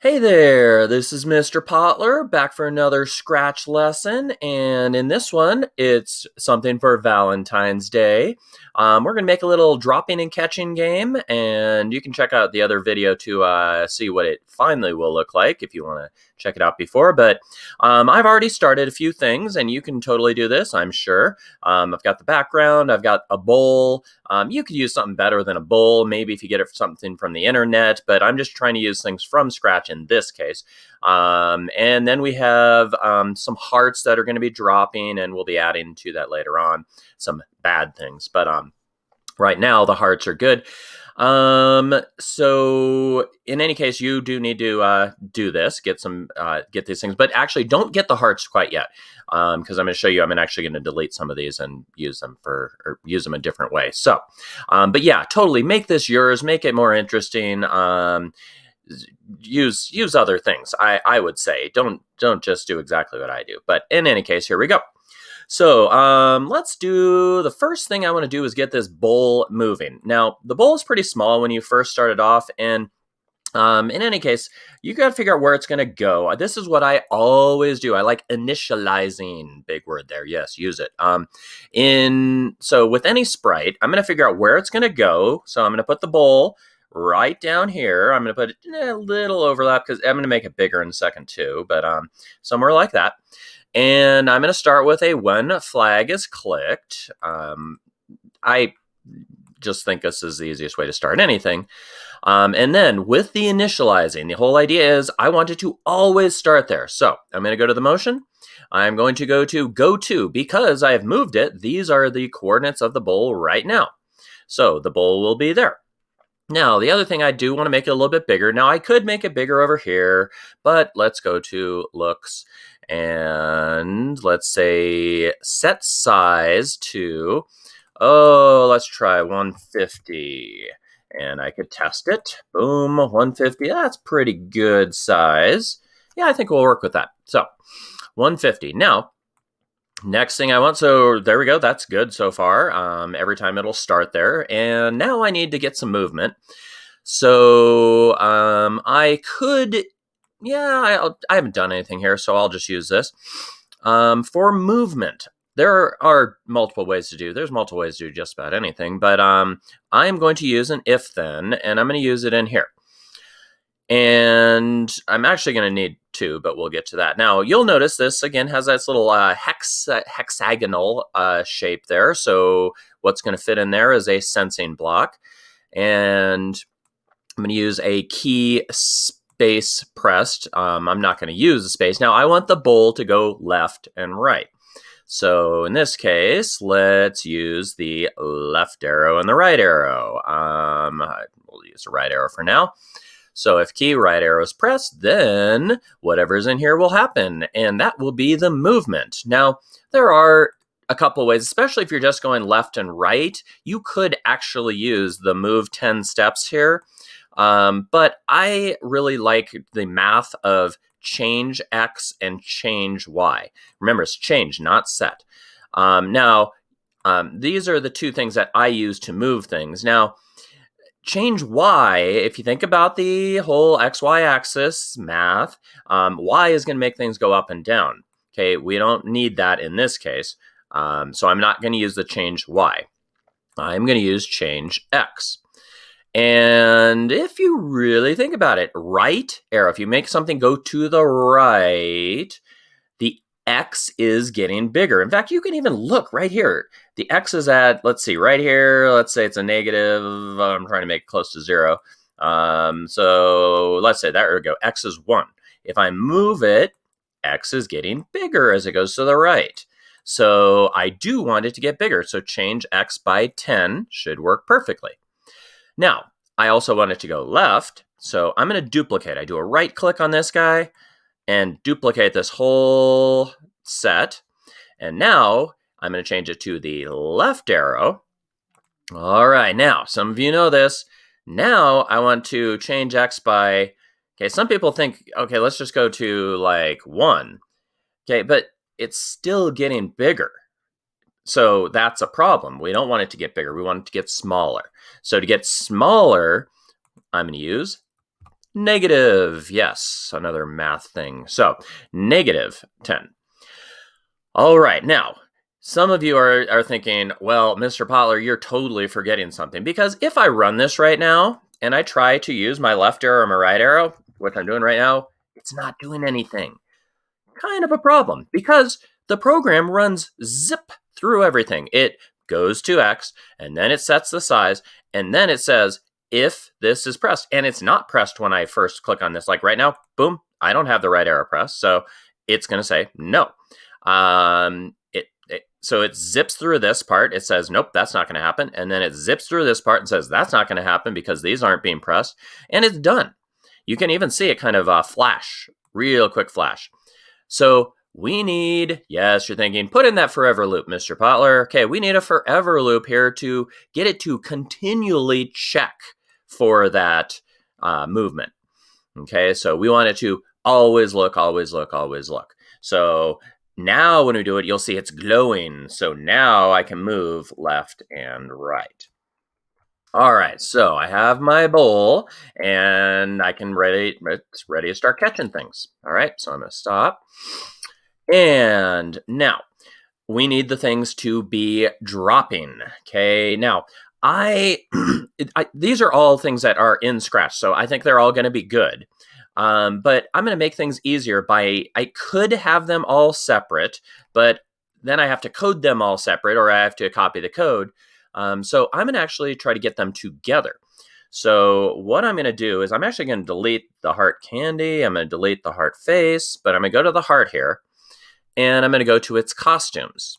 Hey there, this is Mr. Potler back for another Scratch lesson, and in this one, it's something for Valentine's Day. We're going to make a little dropping and catching game, and you can check out the other video to see what it finally will look like if you want to check it out before. But I've already started a few things, and you can totally do this, I'm sure. I've got the background, I've got a bowl. You could use something better than a bowl, maybe if you get it something from the internet, but I'm just trying to use things from scratch in this case. And then we have some hearts that are going to be dropping, and we'll be adding to that later on, some bad things. But right now, the hearts are good. So in any case, you do need to do this, get these things, but actually don't get the hearts quite yet. Because I'm going to show you, I'm actually going to delete some of these and use them a different way. So, but yeah, totally make this yours, make it more interesting. Use other things. I would say don't just do exactly what I do. But in any case, here we go. So let's do, the first thing I want to do is get this bowl moving. Now, the bowl is pretty small when you first start it off, and in any case, you got to figure out where it's going to go. This is what I always do. I like initializing, big word there. Yes, use it. So with any sprite, I'm going to figure out where it's going to go. So I'm going to put the bowl right down here. I'm going to put a little overlap because I'm going to make it bigger in a second too, but somewhere like that. And I'm going to start with a when flag is clicked. I just think this is the easiest way to start anything. And then with the initializing, the whole idea is I want it to always start there. So I'm going to go to the motion. I'm going to go to because I have moved it. These are the coordinates of the bowl right now. So the bowl will be there. Now, the other thing I do want to make it a little bit bigger. Now, I could make it bigger over here, but let's go to looks and let's say set size to, let's try 150. And I could test it. Boom, 150. That's pretty good size. Yeah, I think we'll work with that. So 150. Now, next thing I want, so there we go, that's good so far. Every time it'll start there. And now I need to get some movement. So I could, I haven't done anything here, so I'll just use this. For movement, there are multiple ways to do, there's multiple ways to do just about anything, but I'm going to use an if then, and I'm going to use it in here. And I'm actually going to need two, but we'll get to that. Now, you'll notice this, again, has this little hexagonal shape there. So what's going to fit in there is a sensing block. And I'm going to use a key space pressed. I'm not going to use the space. Now, I want the bowl to go left and right. So in this case, let's use the left arrow and the right arrow. We'll use the right arrow for now. So if key right arrow is pressed, then whatever's in here will happen, and that will be the movement. Now, there are a couple of ways, especially if you're just going left and right, you could actually use the move 10 steps here. But I really like the math of change X and change Y. Remember, it's change, not set. These are the two things that I use to move things. Now, change Y, if you think about the whole XY axis math, Y is going to make things go up and down. Okay, we don't need that in this case. So I'm not going to use the change Y. I'm going to use change X. And if you really think about it, right arrow, if you make something go to the right, the X is getting bigger. In fact, you can even look right here. The X is at, let's see, right here, let's say it's a negative, I'm trying to make it close to 0. So let's say, there we go, X is 1. If I move it, X is getting bigger as it goes to the right. So I do want it to get bigger. So change X by 10 should work perfectly. Now, I also want it to go left. So I'm going to duplicate. I do a right click on this guy and duplicate this whole set. And now I'm going to change it to the left arrow. All right, now some of you know this. Now I want to change X by, okay, some people think, okay, let's just go to like 1. Okay, but it's still getting bigger. So that's a problem. We don't want it to get bigger. We want it to get smaller. So to get smaller, I'm going to use Negative. Yes, another math thing. So, negative 10. All right, now, some of you are thinking, well, Mr. Potler, you're totally forgetting something. Because if I run this right now, and I try to use my left arrow or my right arrow, which I'm doing right now, it's not doing anything. Kind of a problem, because the program runs zip through everything. It goes to X, and then it sets the size, and then it says, if this is pressed, and it's not pressed when I first click on this. Like right now, boom, I don't have the right arrow pressed, so it's going to say no. So it zips through this part. It says, nope, that's not going to happen. And then it zips through this part and says, that's not going to happen because these aren't being pressed. And it's done. You can even see it kind of flash, real quick flash. So we need, yes, you're thinking, put in that forever loop, Mr. Potler. Okay, we need a forever loop here to get it to continually check for that movement. Okay, so we want it to always look, always look, always look. So now when we do it, you'll see it's glowing. So now I can move left and right. All right, so I have my bowl and it's ready to start catching things. All right, so I'm going to stop. And now we need the things to be dropping. Okay, now these are all things that are in Scratch, so I think they're all going to be good. But I'm going to make things easier I could have them all separate, but then I have to code them all separate, or I have to copy the code. So I'm going to actually try to get them together. So what I'm going to do is I'm actually going to delete the heart candy. I'm going to delete the heart face, but I'm going to go to the heart here, and I'm going to go to its costumes.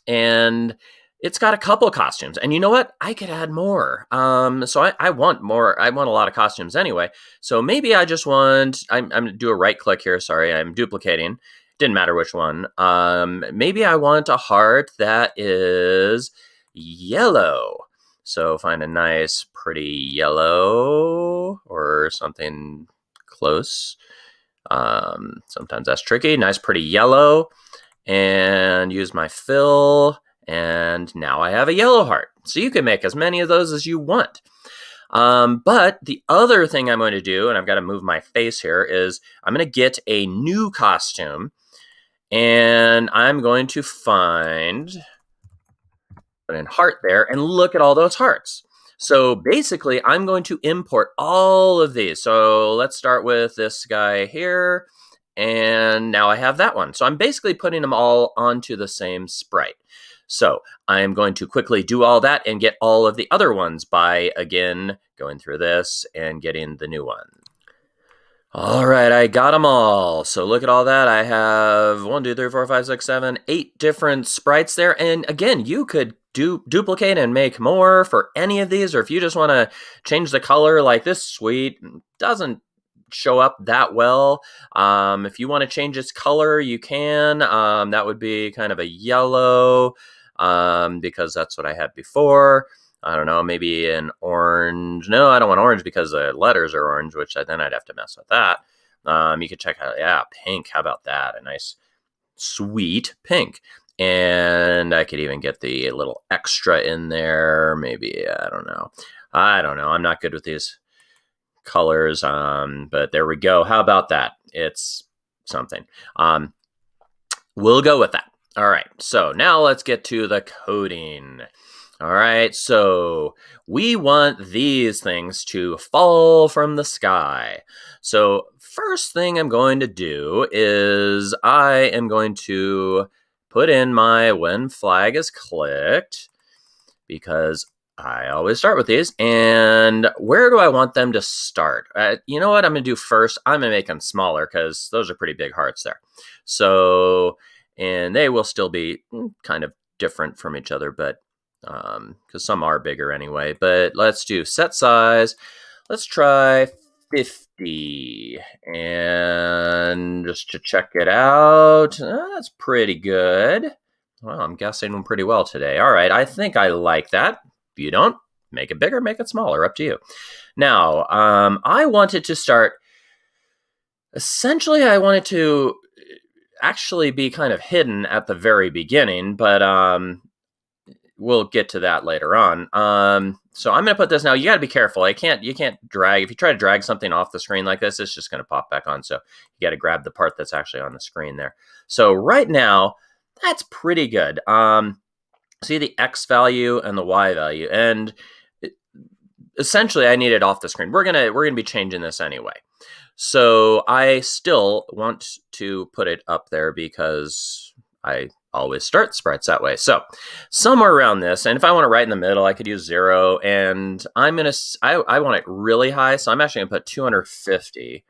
And it's got a couple of costumes. And you know what? I could add more. So I want more. I want a lot of costumes anyway. So maybe I just want, I'm going to do a right click here. Sorry, I'm duplicating. Didn't matter which one. Maybe I want a heart that is yellow. So find a nice, pretty yellow or something close. Sometimes that's tricky. Nice, pretty yellow. And use my fill. And now I have a yellow heart. So you can make as many of those as you want. But the other thing I'm going to do, and I've got to move my face here, is I'm going to get a new costume. And I'm going to put in heart there, and look at all those hearts. So basically, I'm going to import all of these. So let's start with this guy here. And now I have that one. So I'm basically putting them all onto the same sprite. So I'm going to quickly do all that and get all of the other ones by, again, going through this and getting the new one. All right, I got them all. So look at all that. I have 1, 2, 3, 4, 5, 6, 7, 8 different sprites there. And again, you could duplicate and make more for any of these, or if you just want to change the color, like this sweet doesn't show up that well. If you want to change its color, you can. That would be kind of a yellow, because that's what I had before. I don't know, maybe an orange. No, I don't want orange because the letters are orange, which then I'd have to mess with that. You could check out, yeah, pink. How about that? A nice, sweet pink. And I could even get the little extra in there. Maybe, I don't know. I'm not good with these colors, but there we go. How about that? It's something. We'll go with that. All right, so now let's get to the coding. All right, so we want these things to fall from the sky. So first thing I'm going to do is I am going to put in my when flag is clicked, because I always start with these. And where do I want them to start? You know what I'm going to do first? I'm going to make them smaller because those are pretty big hearts there. So, and they will still be kind of different from each other, but because some are bigger anyway. But let's do set size. Let's try 50. And just to check it out, that's pretty good. Well, I'm guessing pretty well today. All right, I think I like that. If you don't, make it bigger, make it smaller, up to you. Now, I want it to start, essentially I want it to actually be kind of hidden at the very beginning, but we'll get to that later on. So I'm going to put this now. You got to be careful. You can't drag. If you try to drag something off the screen like this, it's just going to pop back on. So you got to grab the part that's actually on the screen there. So right now, that's pretty good. See the X value and the Y value, and essentially I need it off the screen. We're gonna be changing this anyway. So I still want to put it up there because I always start sprites that way. So somewhere around this, and if I want it right in the middle, I could use 0, and I want it really high, so I'm actually gonna put 250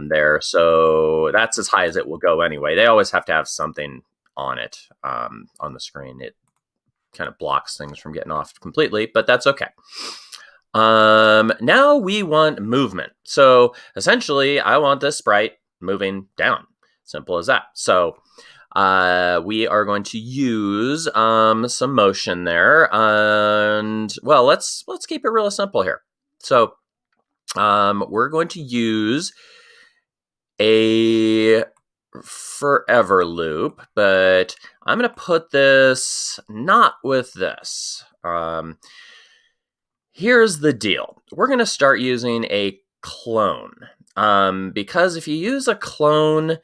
there. So that's as high as it will go anyway. They always have to have something on it on the screen. It kind of blocks things from getting off completely, but that's okay. Now we want movement. So essentially, I want this sprite moving down. Simple as that. So we are going to use some motion there, and well, let's keep it real simple here. So we're going to use a forever loop, but I'm going to put this not with this. Here's the deal. We're going to start using a clone, because if you use a clone,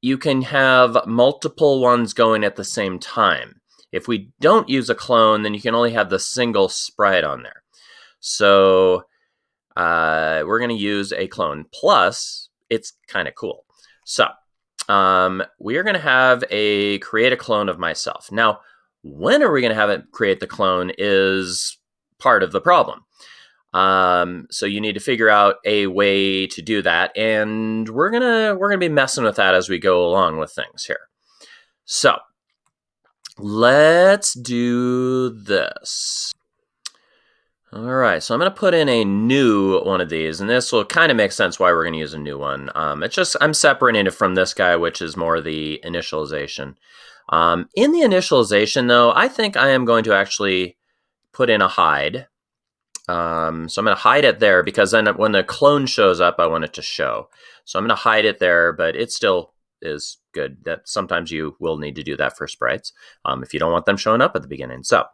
you can have multiple ones going at the same time. If we don't use a clone, then you can only have the single sprite on there. So we're going to use a clone. Plus, it's kind of cool. So we are going to have a create a clone of myself. Now, when are we going to have it create the clone is part of the problem. So you need to figure out a way to do that, and we're gonna be messing with that as we go along with things here. So let's do this. All right, so I'm going to put in a new one of these, and this will kind of make sense why we're going to use a new one. It's just I'm separating it from this guy, which is more the initialization. In the initialization, though, I think I am going to actually put in a hide. So I'm going to hide it there because then when the clone shows up, I want it to show. So I'm going to hide it there, but it still is good. That sometimes you will need to do that for sprites if you don't want them showing up at the beginning. So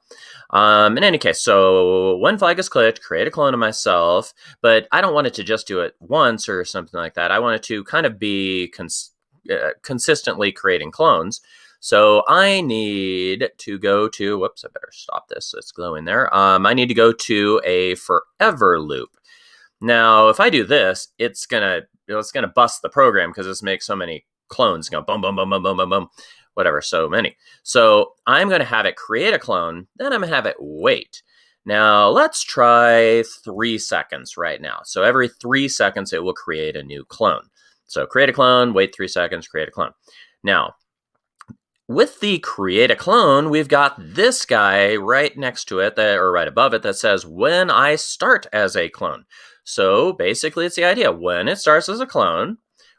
in any case, so when flag is clicked, create a clone of myself, but I don't want it to just do it once or something like that. I want it to kind of be consistently creating clones. So I need to go to, whoops, I better stop this. It's glowing there. I need to go to a forever loop. Now, if I do this, it's gonna bust the program because this makes so many clones. Go boom, boom, boom, boom, boom, boom, boom, whatever, so many. So I'm going to have it create a clone, then I'm going to have it wait. Now, let's try 3 seconds right now. So every 3 seconds, it will create a new clone. So create a clone, wait 3 seconds, create a clone. Now, with the create a clone, we've got this guy right next to it, or right above it, that says when I start as a clone. So basically, it's the idea. When it starts as a clone,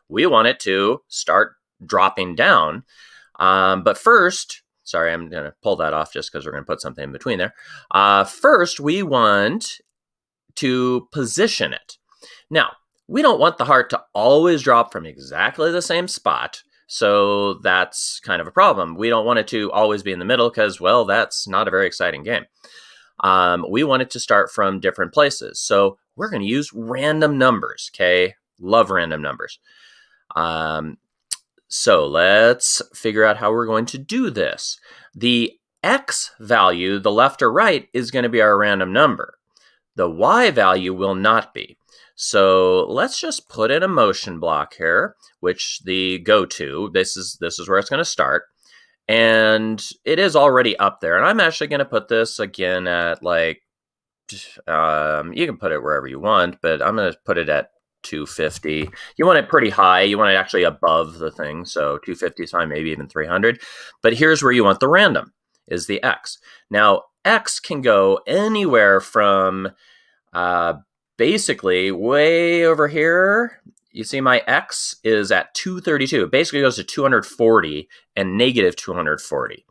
we want it to start dropping down. But first, sorry, I'm going to pull that off just because we're going to put something in between there. First, we want to position it. Now, we don't want the heart to always drop from exactly the same spot. So that's kind of a problem. We don't want it to always be in the middle because, well, that's not a very exciting game. We want it to start from different places. So we're going to use random numbers, okay? Love random numbers. So let's figure out how we're going to do this. The X value, the left or right, is going to be our random number. The Y value will not be. So let's just put in a motion block here, which the go to, this is where it's going to start. And it is already up there. And I'm actually going to put this again at like, you can put it wherever you want, but I'm going to put it at 250. You want it pretty high. You want it actually above the thing. So 250 is fine, maybe even 300. But here's where you want the random, is the X. Now, X can go anywhere from basically way over here. You see my X is at 232. It basically goes to 240 and negative 240.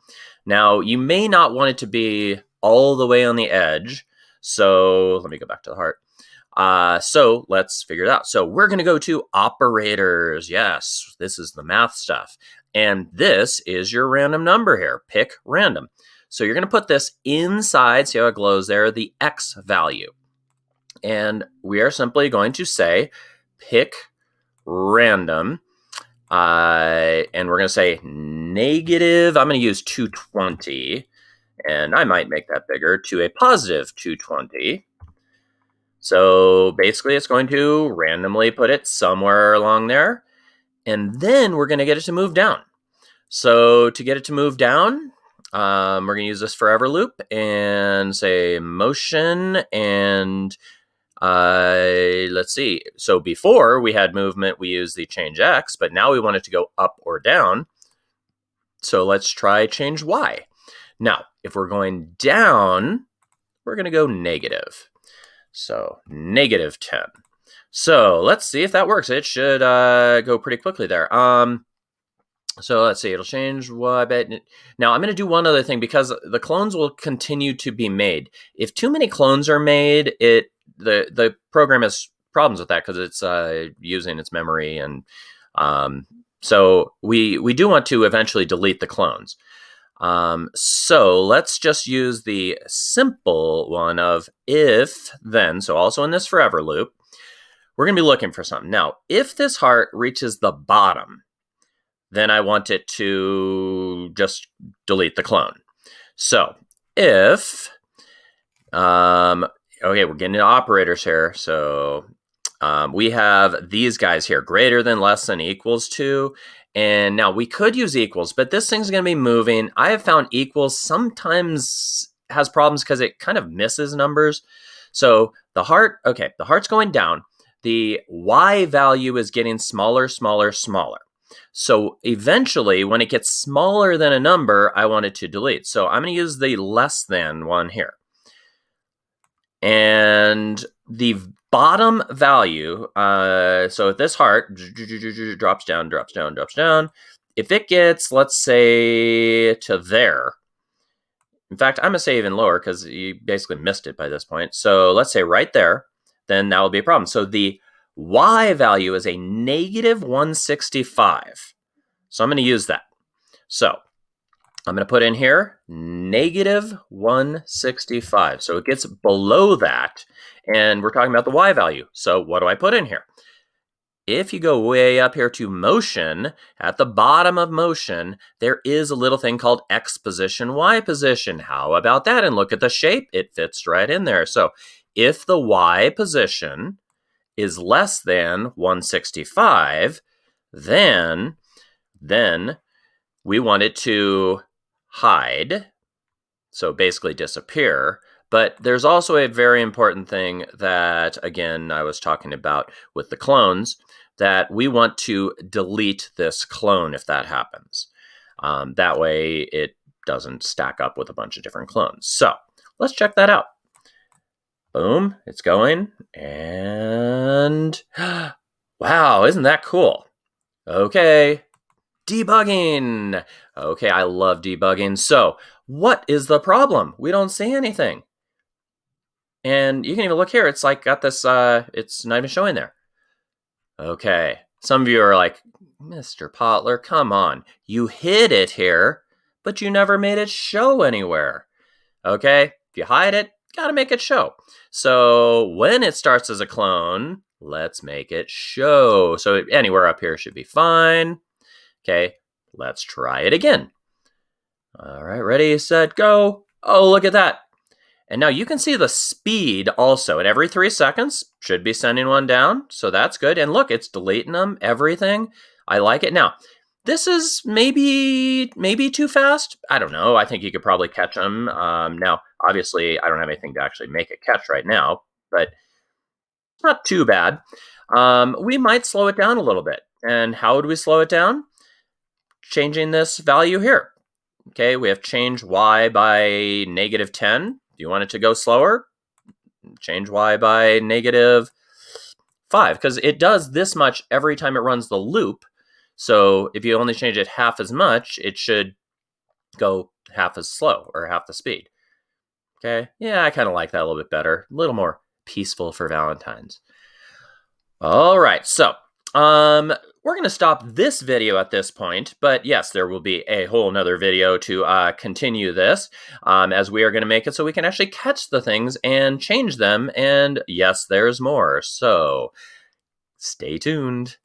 Now, you may not want it to be all the way on the edge. So let me go back to the heart. So let's figure it out. So we're going to go to operators. Yes, this is the math stuff. And this is your random number here. Pick random. So you're going to put this inside, see how it glows there, the X value. And we are simply going to say pick random. And we're going to say negative, I'm going to use 220. And I might make that bigger, to a positive 220. So basically it's going to randomly put it somewhere along there. And then we're going to get it to move down. So to get it to move down, we're going to use this forever loop and say motion and let's see. So before we had movement, we used the change X, but now we want it to go up or down. So let's try change Y. Now, if we're going down, we're going to go negative. So negative 10. So let's see if that works. It should go pretty quickly there. So let's see, it'll change Y. Now I'm going to do one other thing because the clones will continue to be made. If too many clones are made, the program has problems with that because it's using its memory, and so we do want to eventually delete the clones. So let's just use the simple one of if then. So also in this forever loop, we're going to be looking for something. Now, if this heart reaches the bottom, then I want it to just delete the clone. So if, okay, we're getting into operators here. So we have these guys here, greater than, less than, equals to. And now we could use equals, but this thing's going to be moving. I have found equals sometimes has problems because it kind of misses numbers. So the heart, okay, the heart's going down. The Y value is getting smaller, smaller, smaller. So eventually, when it gets smaller than a number, I want it to delete. So I'm going to use the less than one here. And the bottom value, so if this heart drops down, drops down, drops down, if it gets, let's say, to there, in fact, I'm going to say even lower because you basically missed it by this point. So let's say right there, then that will be a problem. So the Y value is a negative 165. So I'm going to use that. So I'm going to put in here negative 165. So it gets below that, and we're talking about the Y value. So what do I put in here? If you go way up here to motion, at the bottom of motion, there is a little thing called X position, Y position. How about that? And look at the shape. It fits right in there. So if the Y position is less than 165, then we want it to hide, so basically disappear. But there's also a very important thing that, again, I was talking about with the clones, that we want to delete this clone if that happens. That way it doesn't stack up with a bunch of different clones. So let's check that out. Boom, it's going, and wow, isn't that cool? Okay, debugging. Okay, I love debugging. So what is the problem? We don't see anything. And you can even look here. It's like got this, it's not even showing there. Okay, some of you are like, Mr. Potler, come on. You hid it here, but you never made it show anywhere. Okay, if you hide it, gotta make it show. So when it starts as a clone, let's make it show. So anywhere up here should be fine. Okay, let's try it again. All right, ready, set, go. Oh, look at that. And now you can see the speed also. At every 3 seconds, should be sending one down. So that's good. And look, it's deleting them, everything. I like it. Now, this is maybe too fast. I don't know. I think you could probably catch them. Now, obviously, I don't have anything to actually make a catch right now, but it's not too bad. We might slow it down a little bit. And how would we slow it down? Changing this value here. Okay, we have change Y by negative 10. Do you want it to go slower? Change Y by negative 5, because it does this much every time it runs the loop. So if you only change it half as much, it should go half as slow, or half the speed. Okay, yeah, I kind of like that a little bit better. A little more peaceful for Valentine's. All right, so we're we're going to stop this video at this point, but yes, there will be a whole nother video to continue this, as we are going to make it so we can actually catch the things and change them, and yes, there's more, so stay tuned.